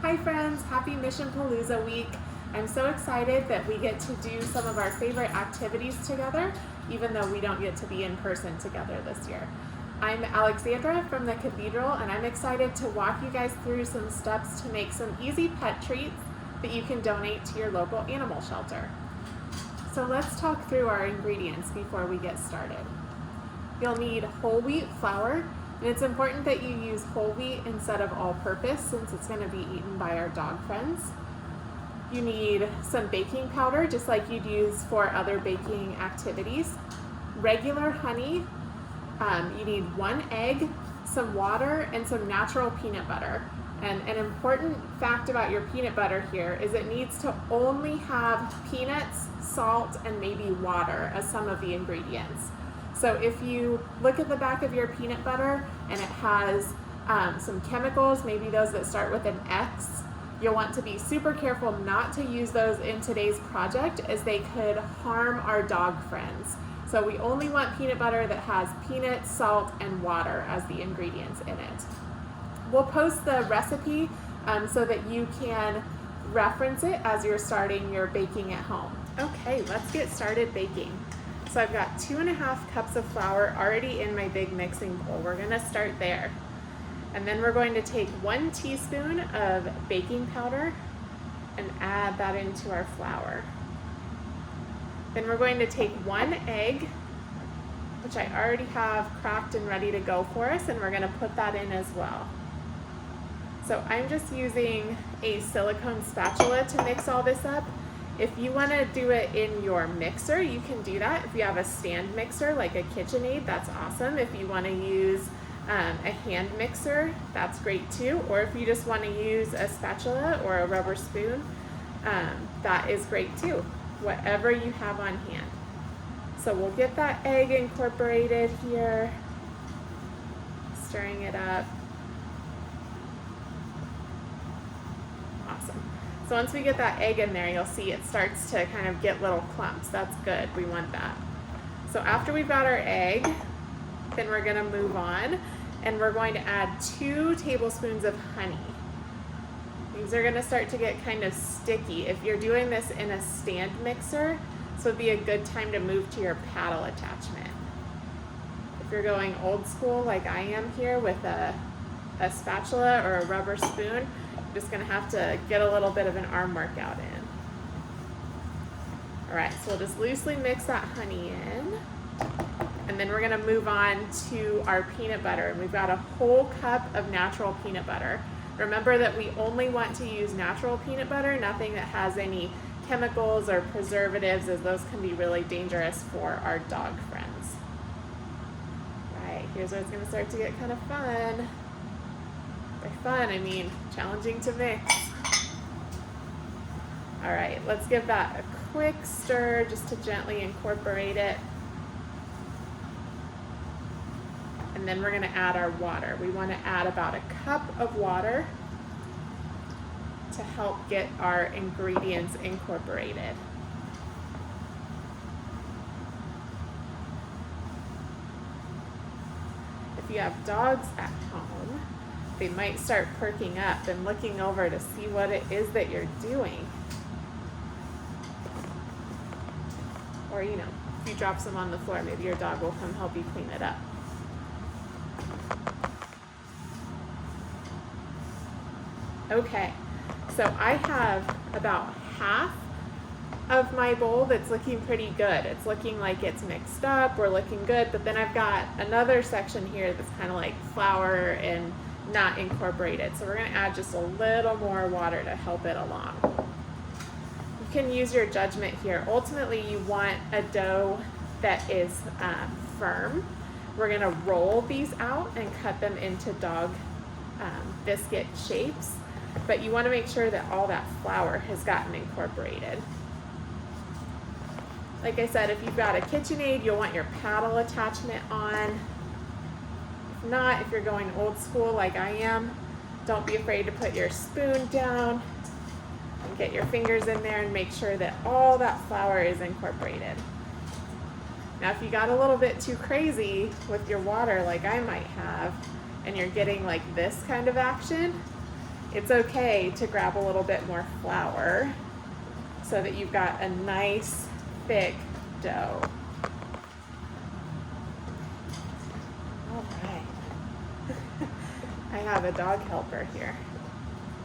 Hi friends, happy Mission Palooza week. I'm so excited that we get to do some of our favorite activities together, even though we don't get to be in person together this year. I'm Alexandra from the Cathedral, and I'm excited to walk you guys through some steps to make some easy pet treats that you can donate to your local animal shelter. So let's talk through our ingredients before we get started. You'll need whole wheat flour. And it's important that you use whole wheat instead of all-purpose since it's going to be eaten by our dog friends. You need some baking powder, just like you'd use for other baking activities. Regular honey. You need 1 egg, some water, and some natural peanut butter. And an important fact about your peanut butter here is it needs to only have peanuts, salt, and maybe water as some of the ingredients. So if you look at the back of your peanut butter and it has some chemicals, maybe those that start with an X, you'll want to be super careful not to use those in today's project as they could harm our dog friends. So we only want peanut butter that has peanuts, salt, and water as the ingredients in it. We'll post the recipe so that you can reference it as you're starting your baking at home. Okay, let's get started baking. So I've got 2.5 cups of flour already in my big mixing bowl. We're gonna start there. And then we're going to take 1 teaspoon of baking powder and add that into our flour. Then we're going to take 1 egg, which I already have cracked and ready to go for us, and we're gonna put that in as well. So I'm just using a silicone spatula to mix all this up. If you want to do it in your mixer, you can do that. If you have a stand mixer like a KitchenAid, that's awesome. If you want to use a hand mixer, that's great too. Or if you just want to use a spatula or a rubber spoon, that is great too. Whatever you have on hand. So we'll get that egg incorporated here, stirring it up. Awesome. So once we get that egg in there, you'll see it starts to kind of get little clumps. That's good, we want that. So after we've got our egg, then we're gonna move on and we're going to add 2 tablespoons of honey. These are gonna start to get kind of sticky. If you're doing this in a stand mixer, this would be a good time to move to your paddle attachment. If you're going old school like I am here with a spatula or a rubber spoon, just gonna have to get a little bit of an arm workout in. All right, so we'll just loosely mix that honey in. And then we're gonna move on to our peanut butter. And we've got a whole cup of natural peanut butter. Remember that we only want to use natural peanut butter, nothing that has any chemicals or preservatives, as those can be really dangerous for our dog friends. All right, here's where it's gonna start to get kind of fun. By fun, I mean challenging to mix. All right, let's give that a quick stir just to gently incorporate it. And then we're gonna add our water. We wanna add about 1 cup of water to help get our ingredients incorporated. If you have dogs at home, they might start perking up and looking over to see what it is that you're doing. Or, you know, if you drop some on the floor, maybe your dog will come help you clean it up. Okay, so I have about half of my bowl that's looking pretty good. It's looking like it's mixed up, we're looking good, but then I've got another section here that's kind of like flour and not incorporated. So we're gonna add just a little more water to help it along. You can use your judgment here. Ultimately, you want a dough that is firm. We're gonna roll these out and cut them into dog biscuit shapes, but you wanna make sure that all that flour has gotten incorporated. Like I said, if you've got a KitchenAid, you'll want your paddle attachment on. If not, if you're going old school like I am, don't be afraid to put your spoon down and get your fingers in there and make sure that all that flour is incorporated. Now, if you got a little bit too crazy with your water like I might have, and you're getting like this kind of action, It's okay to grab a little bit more flour so that you've got a nice thick dough. All right. I have a dog helper here.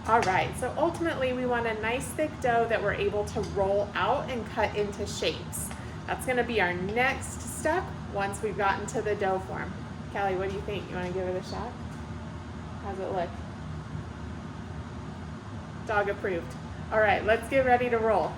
All right, so ultimately we want a nice thick dough that we're able to roll out and cut into shapes. That's gonna be our next step once we've gotten to the dough form. Callie, what do you think? You wanna give it a shot? How's it look? Dog approved. All right, let's get ready to roll.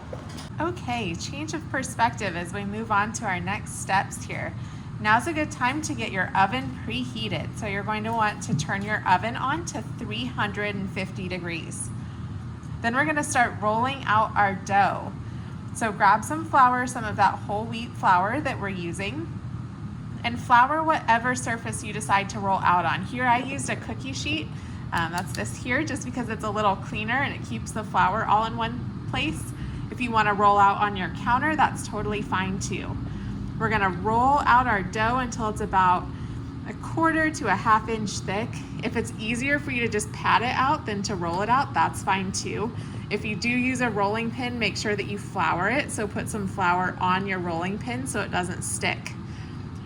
Okay, change of perspective as we move on to our next steps here. Now's a good time to get your oven preheated. So you're going to want to turn your oven on to 350 degrees. Then we're gonna start rolling out our dough. So grab some flour, some of that whole wheat flour that we're using, and flour whatever surface you decide to roll out on. Here I used a cookie sheet. That's this here, just because it's a little cleaner and it keeps the flour all in one place. If you wanna roll out on your counter, that's totally fine too. We're gonna roll out our dough until it's about 1/4 to a 1/2 inch thick. If it's easier for you to just pat it out than to roll it out, that's fine too. If you do use a rolling pin, make sure that you flour it. So put some flour on your rolling pin so it doesn't stick.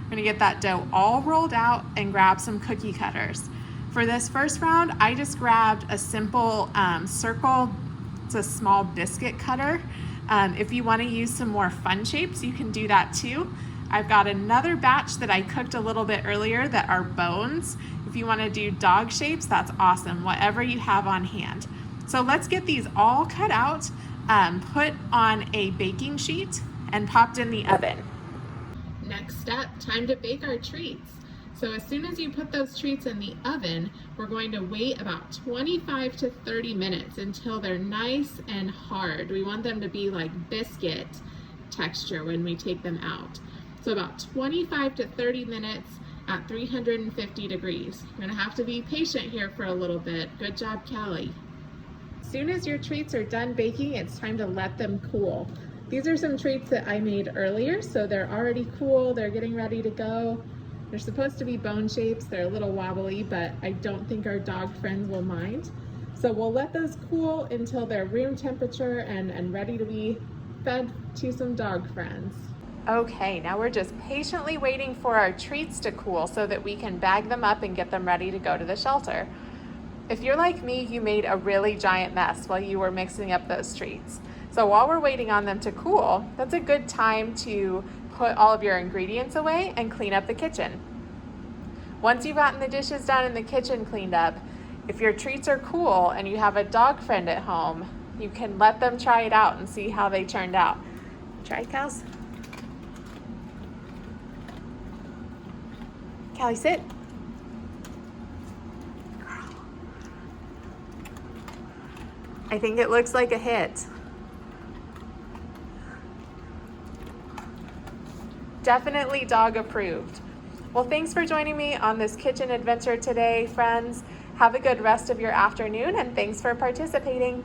We're gonna get that dough all rolled out and grab some cookie cutters. For this first round, I just grabbed a simple circle. It's a small biscuit cutter. If you want to use some more fun shapes, you can do that too. I've got another batch that I cooked a little bit earlier that are bones. If you want to do dog shapes, that's awesome, whatever you have on hand. So let's get these all cut out, put on a baking sheet, and popped in the oven. Next step, time to bake our treats. So as soon as you put those treats in the oven, we're going to wait about 25 to 30 minutes until they're nice and hard. We want them to be like biscuit texture when we take them out. So about 25 to 30 minutes at 350 degrees. You're gonna have to be patient here for a little bit. Good job, Callie. As soon as your treats are done baking, it's time to let them cool. These are some treats that I made earlier, so they're already cool, they're getting ready to go. They're supposed to be bone shapes. They're a little wobbly, but I don't think our dog friends will mind. So we'll let those cool until they're room temperature and ready to be fed to some dog friends. Okay, now we're just patiently waiting for our treats to cool so that we can bag them up and get them ready to go to the shelter. If you're like me, you made a really giant mess while you were mixing up those treats. So while we're waiting on them to cool, that's a good time to put all of your ingredients away and clean up the kitchen. Once you've gotten the dishes done and the kitchen cleaned up, if your treats are cool and you have a dog friend at home, you can let them try it out and see how they turned out. Try it, Cows? Callie, sit. I think it looks like a hit. Definitely dog approved. Well, thanks for joining me on this kitchen adventure today, friends. Have a good rest of your afternoon, and thanks for participating.